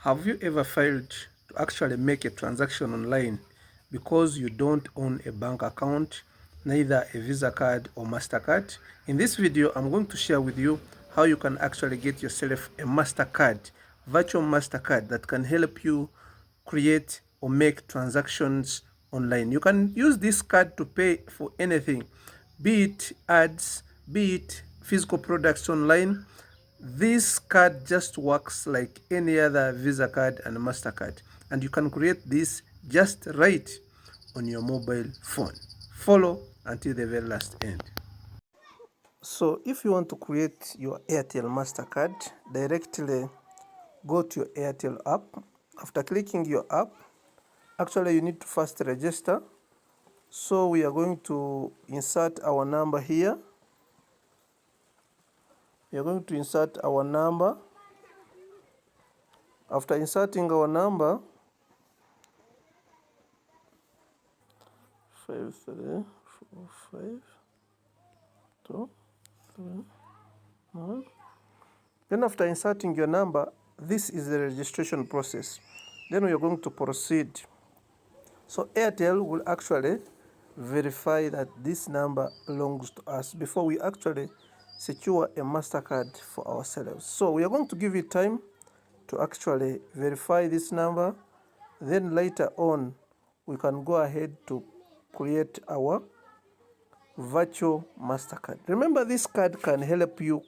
Have you ever failed to actually make a transaction online because you don't own a bank account, neither a Visa card or Mastercard? In this video, I'm going to share with you how you can actually get yourself a Mastercard, virtual Mastercard that can help you create or make transactions online. You can use this card to pay for anything, be it ads, be it physical products online. This card just works like any other Visa card and Mastercard, and you can create this just right on your mobile phone. Follow until the very last end. So if you want to create your Airtel Mastercard, directly go to your Airtel app. After clicking your app, actually you need to first register. So we are going to insert our number here. We are going to insert our number. After inserting our number, 534523. Then after inserting your number, this is the registration process. Then we are going to proceed. So Airtel will actually verify that this number belongs to us before we actually secure a Mastercard for ourselves. So we are going to give it time to actually verify this number. Then later on, we can go ahead to create our virtual Mastercard. Remember, this card can help you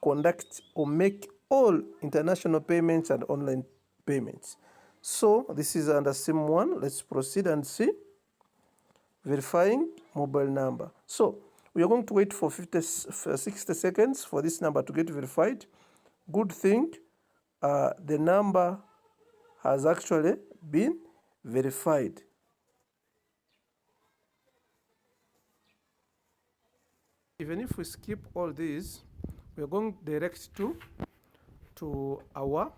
conduct or make all international payments and online payments. So this is under SIM 1. Let's proceed and see. Verifying mobile number. So we are going to wait for 60 seconds for this number to get verified. Good thing, the number has actually been verified. Even if we skip all these, we are going direct to our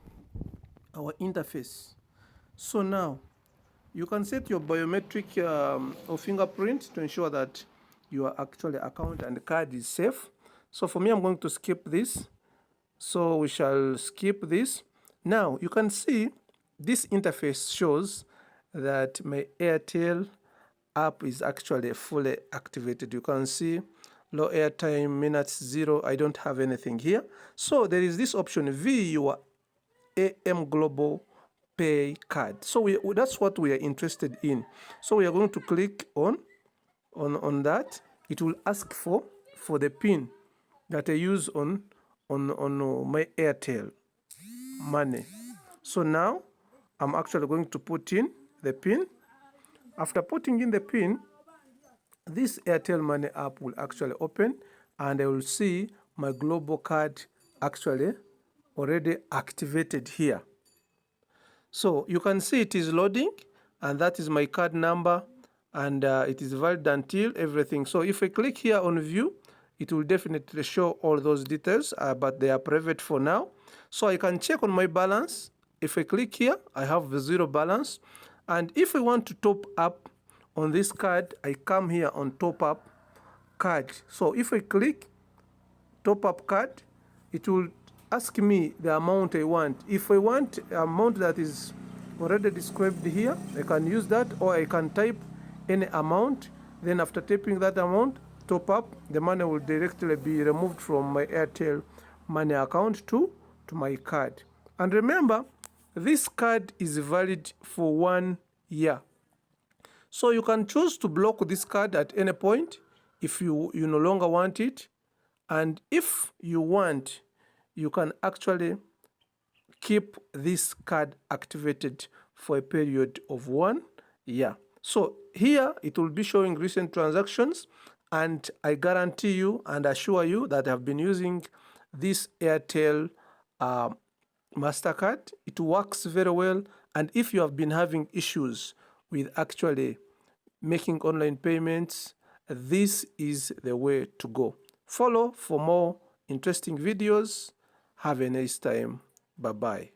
interface. So now you can set your biometric or fingerprint to ensure that your actual account and card is safe. So for me, I'm going to skip this. So we shall skip this. Now you can see this interface shows that my Airtel app is actually fully activated. You can see low airtime, minutes 0. I don't have anything here. So there is this option, view your AM Global Pay card. So that's what we are interested in. So we are going to click on that. It will ask for the PIN that I use on my Airtel Money. So now I'm actually going to put in the PIN. After putting in the PIN, this Airtel Money app will actually open, and I will see my global card actually already activated here. So you can see it is loading, and that is my card number, and it is valid until everything. So if I click here on view, it will definitely show all those details, but they are private for now. So I can check on my balance. If I click here, I have the 0 balance. And if I want to top up on this card, I come here on top up card. So if I click top up card, it will ask me the amount I want. If I want an amount that is already described here, I can use that, or I can type any amount. Then after typing that amount, top up, the money will directly be removed from my Airtel Money account to my card. And remember, this card is valid for 1 year. So you can choose to block this card at any point if you no longer want it. And if you want, you can actually keep this card activated for a period of 1 year. So here it will be showing recent transactions, and I guarantee you and assure you that I've been using this Airtel Mastercard. It works very well, and if you have been having issues with actually making online payments, this is the way to go. Follow for more interesting videos. Have a nice time. Bye-bye.